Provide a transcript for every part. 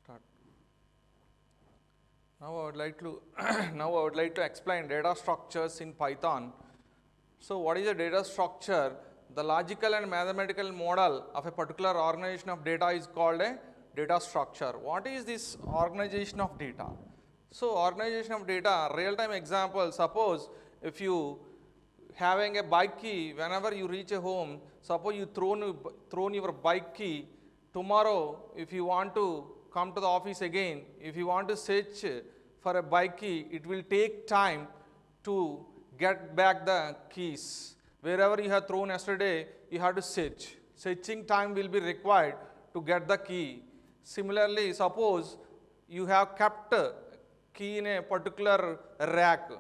Start. Now I would like to now I would like to explain data structures in Python. So what is a data structure? The logical and mathematical model of a particular organization of data is called a data structure. What is this organization of data? So organization of data, real-time example, suppose if you having a bike key, whenever you reach a home, suppose you thrown your bike key, tomorrow if you want to come to the office again, if you want to search for a bike key, it will take time to get back the keys. Wherever you have thrown yesterday, you have to search. Searching time will be required to get the key. Similarly, suppose you have kept key in a particular rack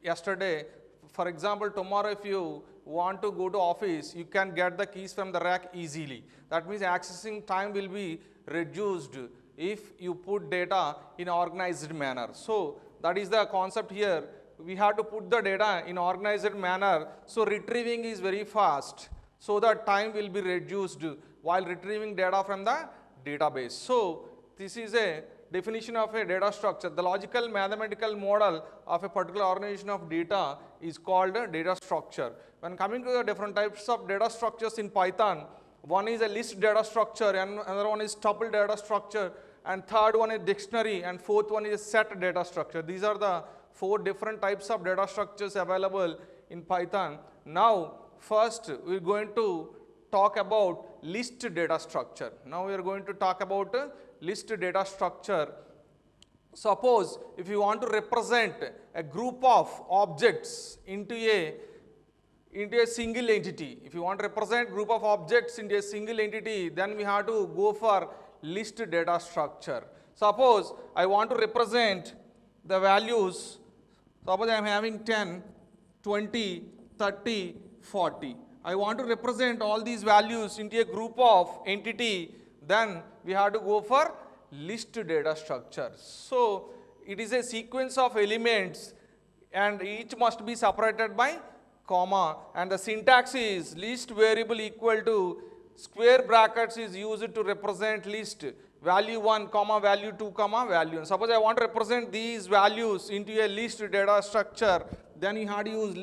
yesterday. For example, tomorrow if you want to go to office, you can get the keys from the rack easily. That means accessing time will be reduced if you put data in organized manner. So that is the concept here. We have to put the data in organized manner, so retrieving is very fast, so that time will be reduced while retrieving data from the database. So this is a definition of a data structure. The logical mathematical model of a particular organization of data is called a data structure. When coming to the different types of data structures in Python, one is a list data structure, and another one is tuple data structure, and third one is dictionary, and fourth one is set data structure. These are the four different types of data structures available in Python. Now first we are going to talk about list data structure. Now we are going to talk about list data structure. Suppose if you want to represent a group of objects into a single entity, if you want to represent group of objects into a single entity, then we have to go for list data structure. Suppose I want to represent the values, suppose I am having 10, 20, 30, 40. I want to represent all these values into a group of entity, then we have to go for list data structure. So it is a sequence of elements and each must be separated by comma, and the syntax is list variable equal to square brackets is used to represent list value 1 comma value 2 comma value 1. Suppose I want to represent these values into a list data structure, then you have to use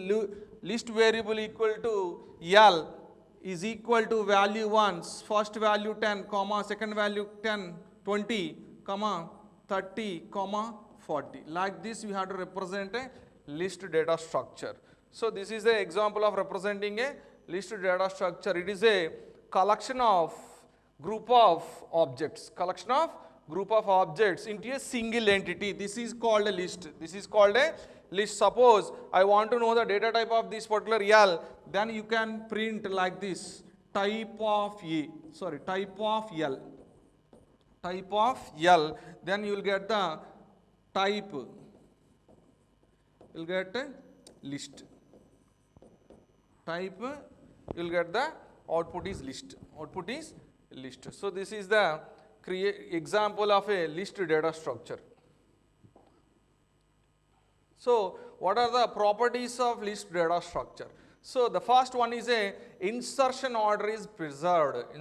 list variable equal to L is equal to value 1, first value 10 comma second value 10, 20 comma 30 comma 40. Like this we have to represent a list data structure. So this is the example of representing a list data structure. It is a collection of group of objects into a single entity. This is called a list. This is called a list. Suppose I want to know the data type of this particular L, then you can print like this, type of L, then you will get the type, you will get a list, type, you will get the output is list. So this is the example of a list data structure. So what are the properties of list data structure? So the first one is a insertion order is preserved.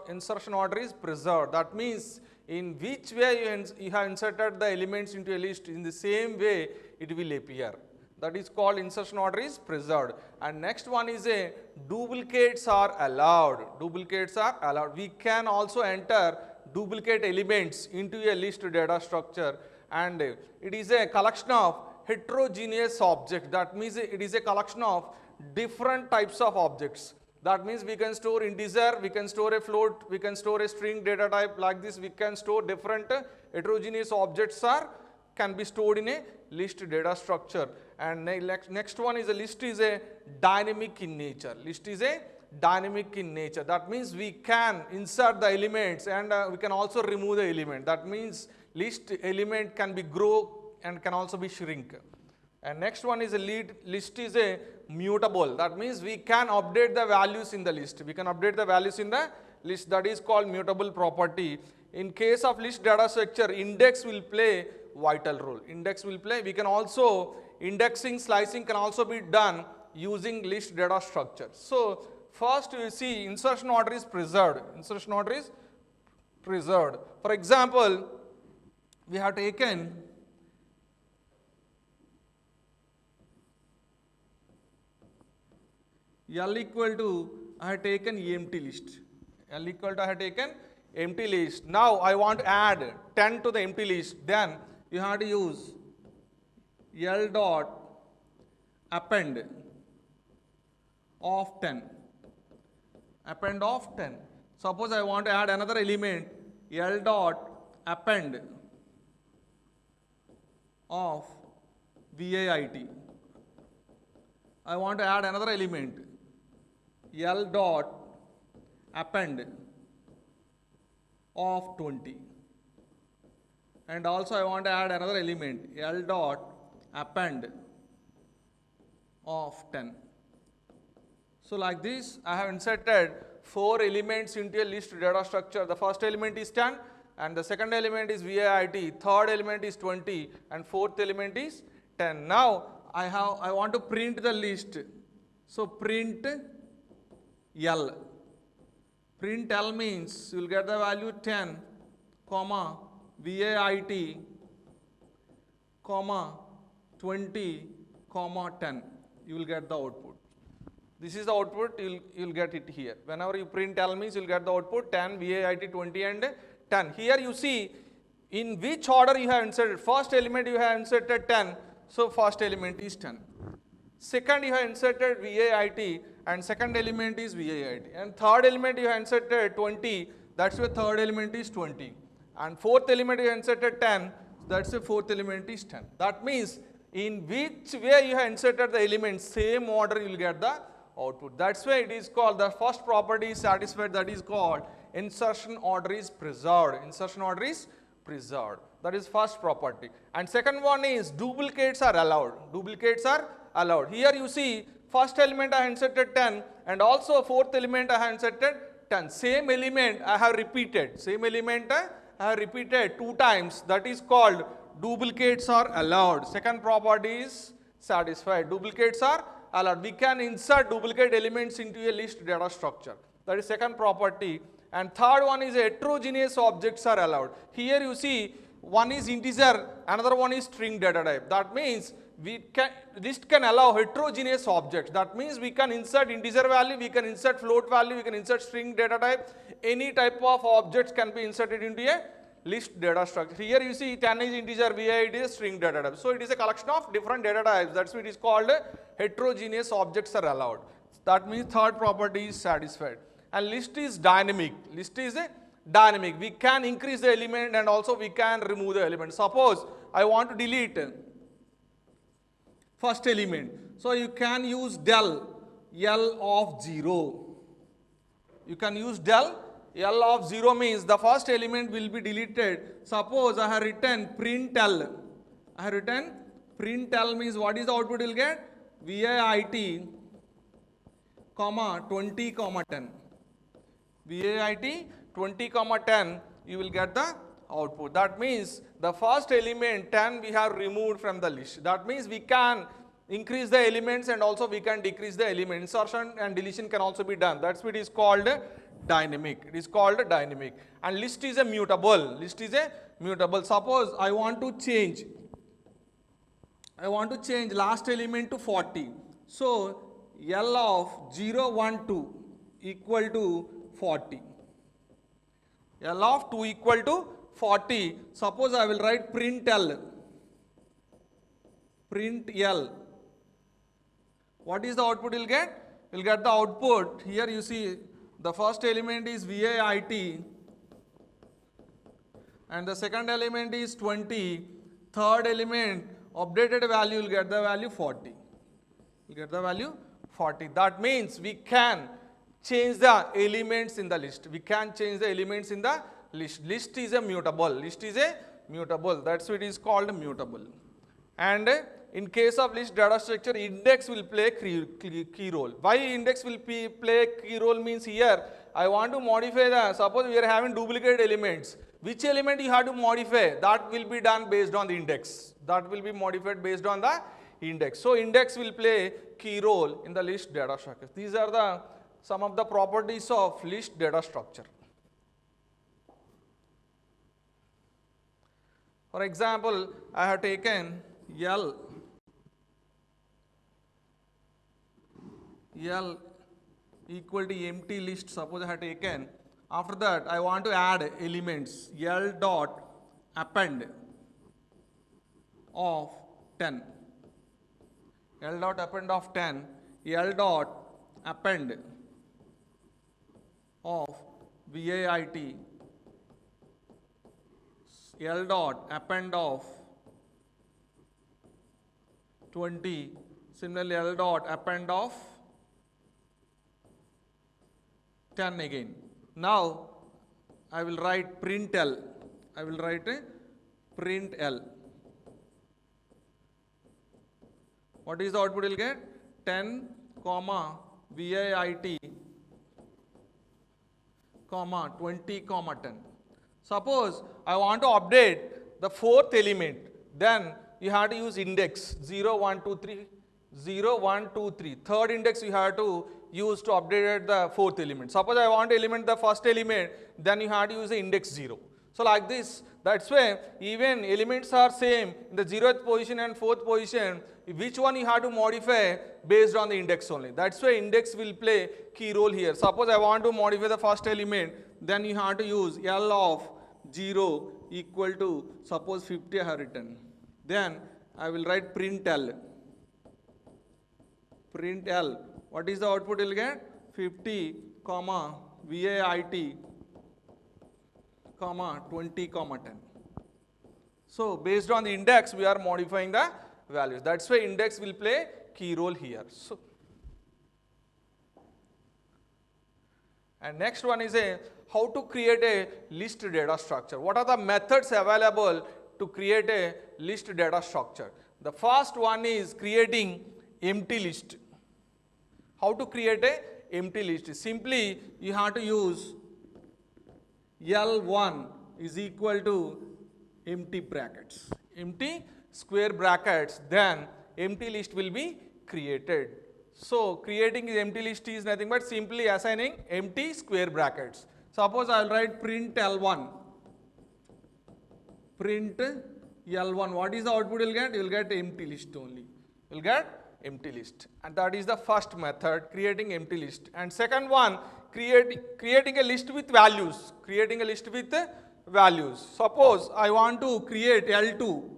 Insertion order is preserved. That means in which way you have inserted the elements into a list, in the same way it will appear. That is called insertion order is preserved. And next one is a duplicates are allowed. We can also enter duplicate elements into a list data structure, and it is a collection of heterogeneous objects. That means it is a collection of different types of objects. That means we can store integer, we can store a float, we can store a string data type. Like this we can store different heterogeneous objects can be stored in a list data structure. And next one is a list is a dynamic in nature. That means we can insert the elements and we can also remove the element. That means list element can be grow and can also be shrink. And next one is a list is a mutable. That means we can update the values in the list. That is called mutable property. In case of list data structure, index will play vital role. We can also indexing, slicing can also be done using list data structure. So first you see insertion order is preserved. preserved. For example, we have taken L equal to, I have taken empty list. L equal to, I have taken empty list. Now I want to add 10 to the empty list. Then you have to use L dot append of 10. Append of 10. Suppose I want to add another element, L dot append of VAIT. I want to add another element, L dot append of 20. And also I want to add another element, L dot append of 10. So like this, I have inserted 4 elements into a list data structure. The first element is 10, and the second element is VAIT, third element is 20, and fourth element is 10. Now I want to print the list. So print L. Print L means you will get the value 10, comma VAIT, comma 20, comma 10. You will get the output. This is the output, you will get it here. Whenever you print L means you will get the output 10, VAIT 20 and 10. Here you see in which order you have inserted. First element you have inserted 10, so first element is 10. Second you have inserted VAIT and second element is VAIT. And third element you have inserted 20, that's why third element is 20. And fourth element you have inserted 10, that's why fourth element is 10. That means in which way you have inserted the elements, same order you will get the output. That's why it is called, the first property is satisfied, that is called insertion order is preserved. Insertion order is preserved. That is first property. And second one is duplicates are allowed. Duplicates are allowed. Here you see first element I have inserted 10 and also fourth element I have inserted 10. Same element I have repeated. Same element I have repeated 2 times. That is called duplicates are allowed. Second property is satisfied. Duplicates are allowed. We can insert duplicate elements into a list data structure. That is second property. And third one is heterogeneous objects are allowed. Here you see one is integer, another one is string data type. That means list can allow heterogeneous objects. That means we can insert integer value, we can insert float value, we can insert string data type. Any type of objects can be inserted into a list data structure. Here you see 10 is integer, VAIT is string data type. So it is a collection of different data types. That's why it is called heterogeneous objects are allowed. That means third property is satisfied. And list is dynamic. List is dynamic. We can increase the element and also we can remove the element. Suppose I want to delete first element. So you can use del L of 0. You can use del L of 0 means the first element will be deleted. Suppose I have written print L. I have written print L means what is the output you will get? VAIT, comma 20, comma 10. VAIT 20, comma 10, you will get the output. That means the first element 10 we have removed from the list. That means we can increase the elements and also we can decrease the element. Insertion and deletion can also be done. That's what is called dynamic. It is called dynamic. And list is a mutable. List is a mutable. Suppose I want to change last element to 40. So L of 0, 1, 2 equal to 40. L of 2 equal to 40. Suppose I will write print L. Print L. What is the output you will get? You will get the output. Here you see the first element is VAIT and the second element is 20. Third element, updated value, you will get the value 40. You will get the value 40. That means we can change the elements in the list. We can change the elements in the list. List is a mutable. List is a mutable. That's what it is called mutable. And in case of list data structure, index will play key role. Why index will play key role means here I want to modify the, suppose we are having duplicate elements. Which element you have to modify? That will be done based on the index. That will be modified based on the index. So index will play key role in the list data structure. These are the some of the properties of list data structure. For example, I have taken L equal to empty list, suppose I have taken. After that, I want to add elements L dot append of 10. L dot append of 10, L dot append of VAIT, L dot append of 20, similarly L dot append of 10 again. Now I will write print L. I will write a print L. What is the output you will get? 10, comma, VAIT, comma, 20, comma, 10. Suppose I want to update the fourth element, then you have to use index 0, 1, 2, 3, 0, 1, 2, 3. Third index you have to use to update the fourth element. Suppose I want to element the first element, then you have to use the index 0. So like this, that's why even elements are same in the 0th position and 4th position, which one you have to modify based on the index only. That's why index will play key role here. Suppose I want to modify the first element, then you have to use L of 0 equal to, suppose 50 I have written. Then I will write print L. Print L. What is the output you will get? 50, comma, VAIT, comma, 20, comma, 10. So based on the index, we are modifying the values. That's why index will play key role here. So, and next one is how to create a list data structure. What are the methods available to create a list data structure? The first one is creating empty list. How to create a empty list? Simply you have to use L1 is equal to empty brackets, empty square brackets, then empty list will be created. So creating the empty list is nothing but simply assigning empty square brackets. Suppose I will write print L1. Print L1. What is the output you will get? You will get empty list only. You will get empty list. And that is the first method, creating empty list. And second one, creating a list with values. Creating a list with values. Suppose I want to create L2.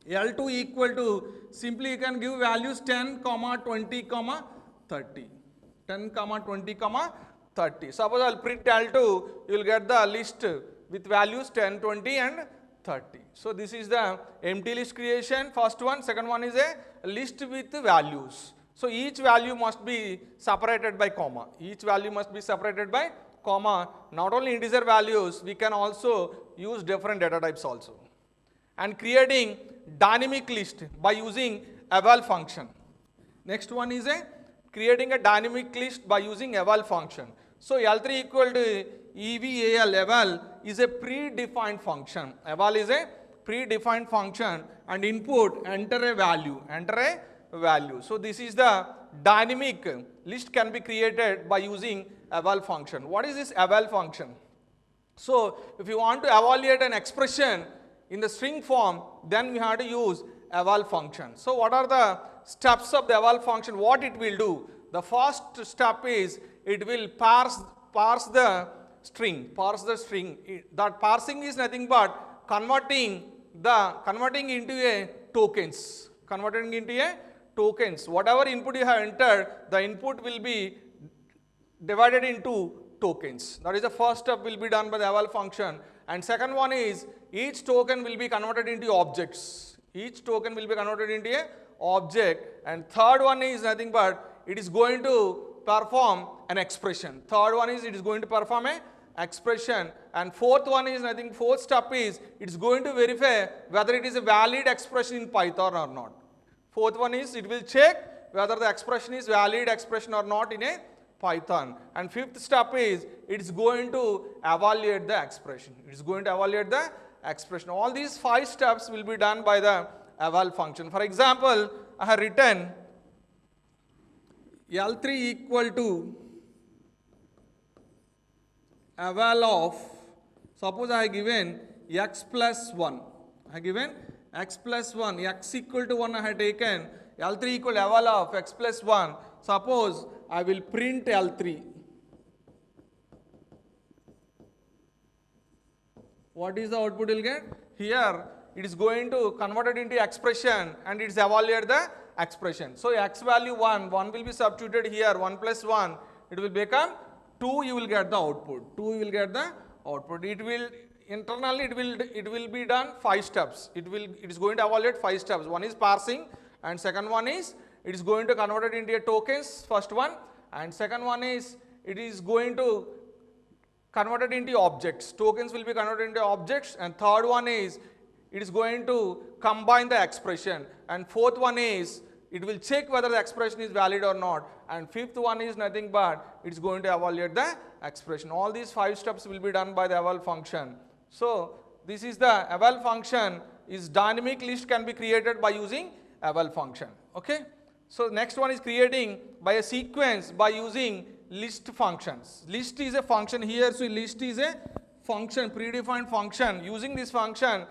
L2 equal to, simply you can give values 10, 20, 30. 10, 20, 30. Suppose I will print L2, you will get the list with values 10, 20 and 30. So this is the empty list creation, first one. Second one is a list with values. So each value must be separated by comma. Each value must be separated by comma. Not only integer values, we can also use different data types also. And creating dynamic list by using eval function. Next one is creating a dynamic list by using eval function. So L3 equal to EVAL. Eval is a predefined function. Eval is a predefined function, and input enter a value. Enter a value. So this is the dynamic list can be created by using eval function. What is this eval function? So if you want to evaluate an expression in the string form, then we have to use eval function. So what are the steps of the eval function? What it will do? The first step is it will parse the string. That parsing is nothing but converting into a tokens. Converting into a tokens. Whatever input you have entered, the input will be divided into tokens. That is the first step will be done by the eval function. And second one is each token will be converted into objects. Each token will be converted into a object. And third one is nothing but it is going to perform an expression. Third one is it is going to perform a expression. And fourth one is nothing, fourth step is it is going to verify whether it is a valid expression in Python or not. Fourth one is it will check whether the expression is valid expression or not in a Python. And fifth step is it is going to evaluate the expression. It is going to evaluate the expression. All these 5 steps will be done by the eval function. For example, I have written L3 equal to eval of, suppose I have given x plus 1. I have given x plus 1, x equal to 1 I have taken, L3 equal to eval of x plus 1. Suppose I will print L3. What is the output you will get? Here it is going to convert it into expression and it is evaluate the expression. So x value 1 will be substituted here, 1 plus 1, it will become 2, you will get the output. 2 you will get the output. It will internally it will be done 5 steps. It is going to evaluate 5 steps. One is parsing and second one is it is going to convert it into a tokens, first one, and second one is it is going to convert it into objects. Tokens will be converted into objects, and third one is it is going to combine the expression, and fourth one is it will check whether the expression is valid or not, and fifth one is nothing but it is going to evaluate the expression. All these 5 steps will be done by the eval function. So this is the eval function is dynamic list can be created by using eval function. Okay. So next one is creating by a sequence by using list functions. List is a function here, so list is a function, predefined function. Using this function,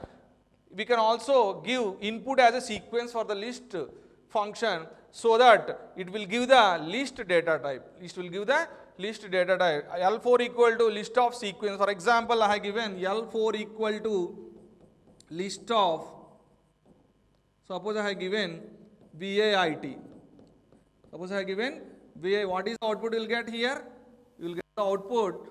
we can also give input as a sequence for the list function so that it will give the list data type. List will give the list data type. L4 equal to list of sequence. For example, I have given L4 equal to list of, suppose I have given VAIT. Suppose I have given VA, what is the output you will get here? You will get the output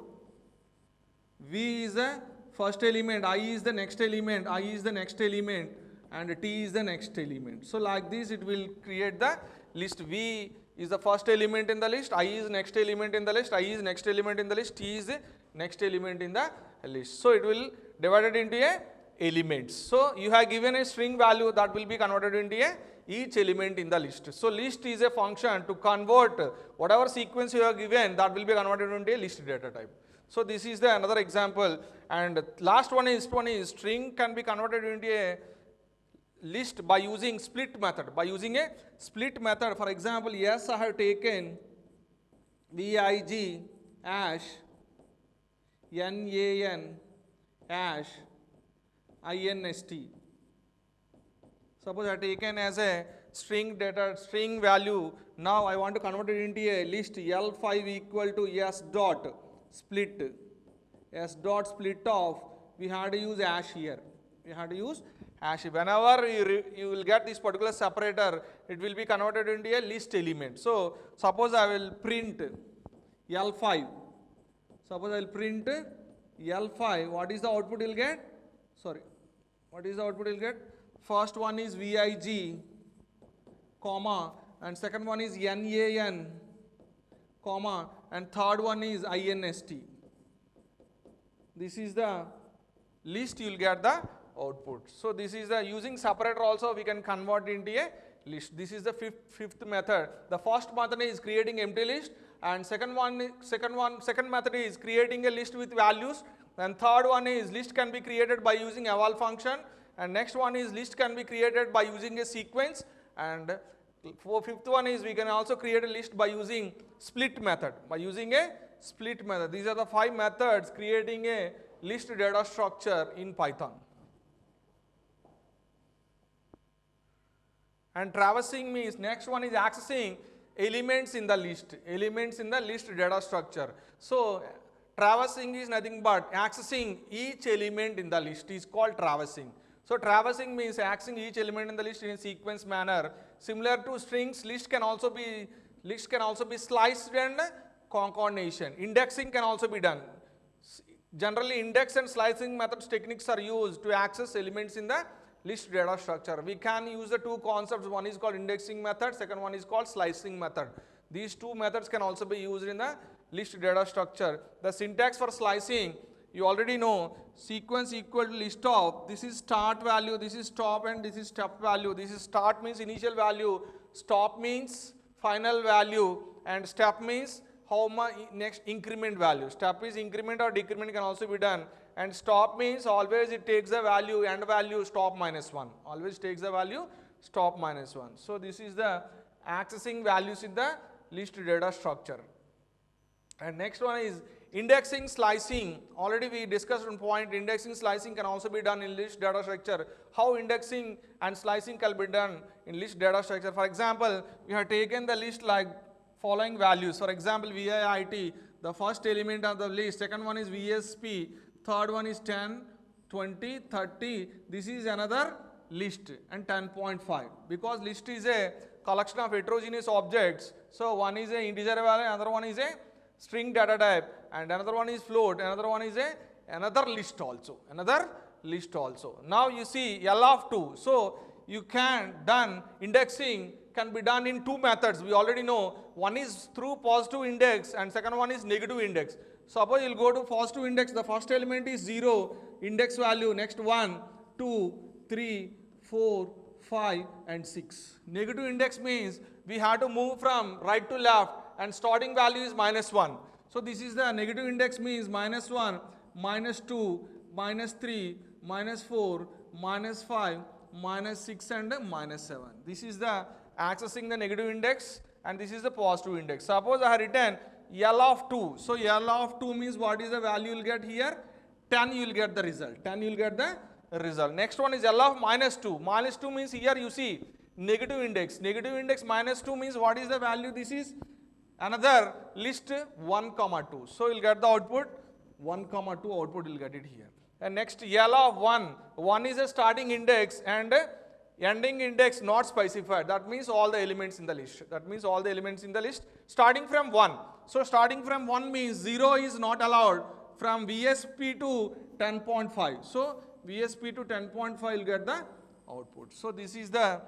V is the first element, I is the next element, I is the next element, and T is the next element. So like this it will create the list. V is the first element in the list, I is next element in the list, I is next element in the list, T is the next element in the list. So it will divide it into a elements. So you have given a string value that will be converted into a each element in the list. So list is a function to convert whatever sequence you have given that will be converted into a list data type. So this is the another example, and last one is string can be converted into a list by using split method. By using a split method, for example, yes, I have taken VIG hash NAN hash INST. Suppose I have taken as a string data, string value. Now I want to convert it into a list. L5 equal to S dot split. S dot split of, we have to use hash here. We have to use hash. Whenever you will get this particular separator, it will be converted into a list element. So suppose I will print L5. Suppose I will print L5. What is the output you will get? Sorry. What is the output you will get? First one is VIG, comma, and second one is NAN, comma, and third one is INST. This is the list, you will get the output. So this is the using separator also we can convert into a list. This is the fifth method. The first method is creating empty list, and second method is creating a list with values, and third one is list can be created by using eval function, and next one is list can be created by using a sequence, and fifth one is we can also create a list by using split method. By using a split method. These are the 5 methods creating a list data structure in Python. And traversing means next one is accessing elements in the list. Elements in the list data structure. So traversing is nothing but accessing each element in the list is called traversing. So traversing means accessing each element in the list in a sequence manner. Similar to strings, list can also be sliced and concatenation. Indexing can also be done. Generally, index and slicing methods techniques are used to access elements in the list data structure. We can use the 2 concepts. One is called indexing method, second one is called slicing method. These 2 methods can also be used in the list data structure. The syntax for slicing, you already know, sequence equal to list of, this is start value, this is stop, and this is step value. This is start means initial value, stop means final value, and step means how much next increment value. Step is increment or decrement can also be done, and stop means always it takes the value, end value, stop minus 1. Always takes the value, stop minus 1. So this is the accessing values in the list data structure. And next one is indexing, slicing, already we discussed one point, indexing, slicing can also be done in list data structure. How indexing and slicing can be done in list data structure? For example, we have taken the list like following values. For example, VIIT, the first element of the list, second one is VSP, third one is 10, 20, 30, this is another list, and 10.5. Because list is a collection of heterogeneous objects, so one is a integer value, another one is a string data type, and another one is float, another one is another list also. Now you see L of 2, so you can done indexing can be done in two methods. We already know one is through positive index and second one is negative index. Suppose you will go to positive index, the first element is 0, index value, next 1, 2, 3, 4, 5 and 6. Negative index means we have to move from right to left and starting value is -1. So this is the negative index means -1, -2, -3, -4, -5, -6 and -7. This is the accessing the negative index and this is the positive index. Suppose I have written L of 2. So L of 2 means what is the value you will get here? 10 you will get the result. 10 you will get the result. Next one is L of -2. -2 means here you see negative index. Negative index -2 means what is the value? This is another list 1, 2. So you will get the output 1, 2 output you will get it here. And next L of 1. 1 is a starting index and ending index not specified. That means all the elements in the list. Starting from 1. So starting from 1 means 0 is not allowed from VSP to 10.5. So VSP to 10.5 will get the output. So this is the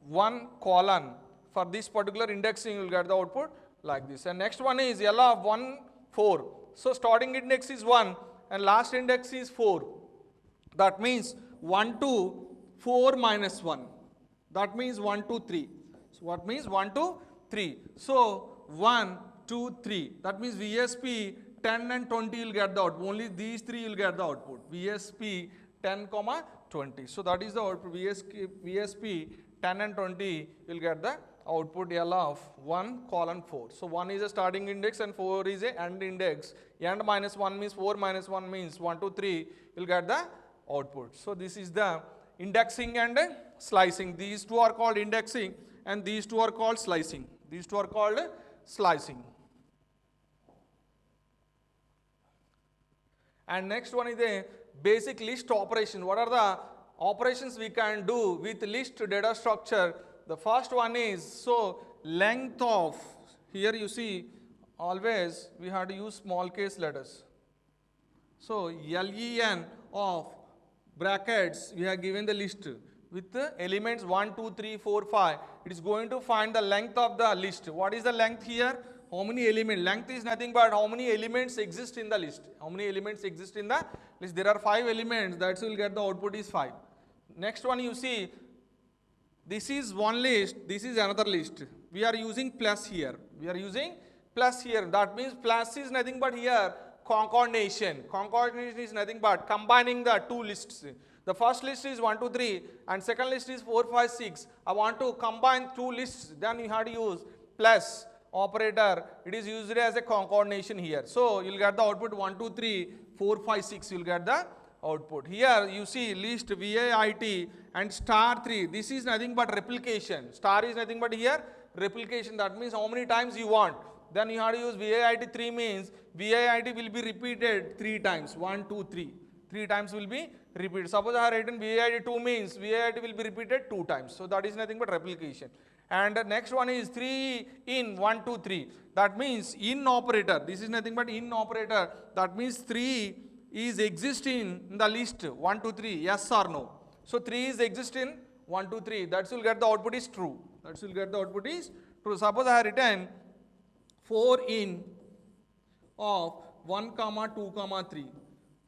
one column. For this particular indexing you will get the output like this. And next one is L of 1, 4. So starting index is 1 and last index is 4. That means 1 to 4 minus 1. That means 1, 2, 3. So what means 1, 2, 3. So 1, 2, 3. That means VSP 10 and 20 you will get the output. Only these three you will get the output. VSP 10, 20. So that is the output. VSP 10 and 20 you will get the output L of 1, 4. So 1 is a starting index and 4 is a end index. End minus 1 means 4 minus 1 means 1, 2, 3 you will get the output. So this is the indexing and slicing. These two are called indexing and these two are called slicing. And next one is a basic list operation. What are the operations we can do with list data structure? The first one is, so length of, here you see always we have to use small case letters. So len of brackets, we have given the list with the elements 1, 2, 3, 4, 5. It is going to find the length of the list. What is the length here? How many elements? Length is nothing but how many elements exist in the list. There are 5 elements, that will get the output is 5. Next one you see, this is one list, this is another list. We are using plus here. That means plus is nothing but here concordation. Concordation is nothing but combining the two lists. The first list is 1, 2, 3 and second list is 4, 5, 6. I want to combine two lists, then you have to use plus operator. It is used as a concordation here. So you will get the output 1, 2, 3, 4, 5, 6. You will get the output. Here you see list VIIT and star 3. This is nothing but replication. Star is nothing but here replication. That means how many times you want. Then you have to use VIIT 3 means VIIT will be repeated 3 times. 1, 2, 3. 3 times will be repeated. Suppose I have written VIIT 2 means VIIT will be repeated 2 times. So that is nothing but replication. And the next one is 3 in 1, 2, 3. That means in operator. This is nothing but in operator. That means 3 is existing in the list 1, 2, 3. Yes or no? So 3 is existing 1, 2, 3. That will get the output is true. Suppose I have written 4 in of 1, 2, 3.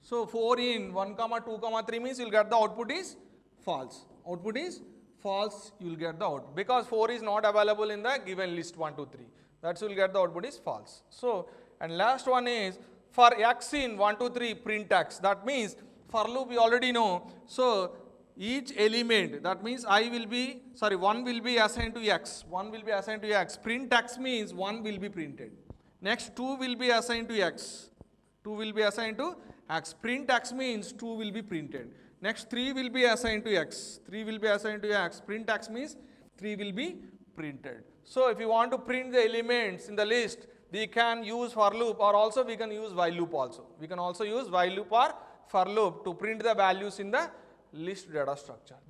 So 4 in 1, 2, 3 means you will get the output is false. Output is false, you will get the output. Because 4 is not available in the given list 1, 2, 3. That will get the output is false. So, and last one is for x in 1, 2, 3 print x. That means for loop we already know. So each element, that means 1 will be assigned to x. 1 will be assigned to x. Print x means 1 will be printed. Next 2 will be assigned to x. 2 will be assigned to x. Print x means 2 will be printed. Next 3 will be assigned to x. 3 will be assigned to x. Print x means 3 will be printed. So if you want to print the elements in the list, we can use for loop, or also we can use while loop also. We can also use while loop or for loop to print the values in the list data structure.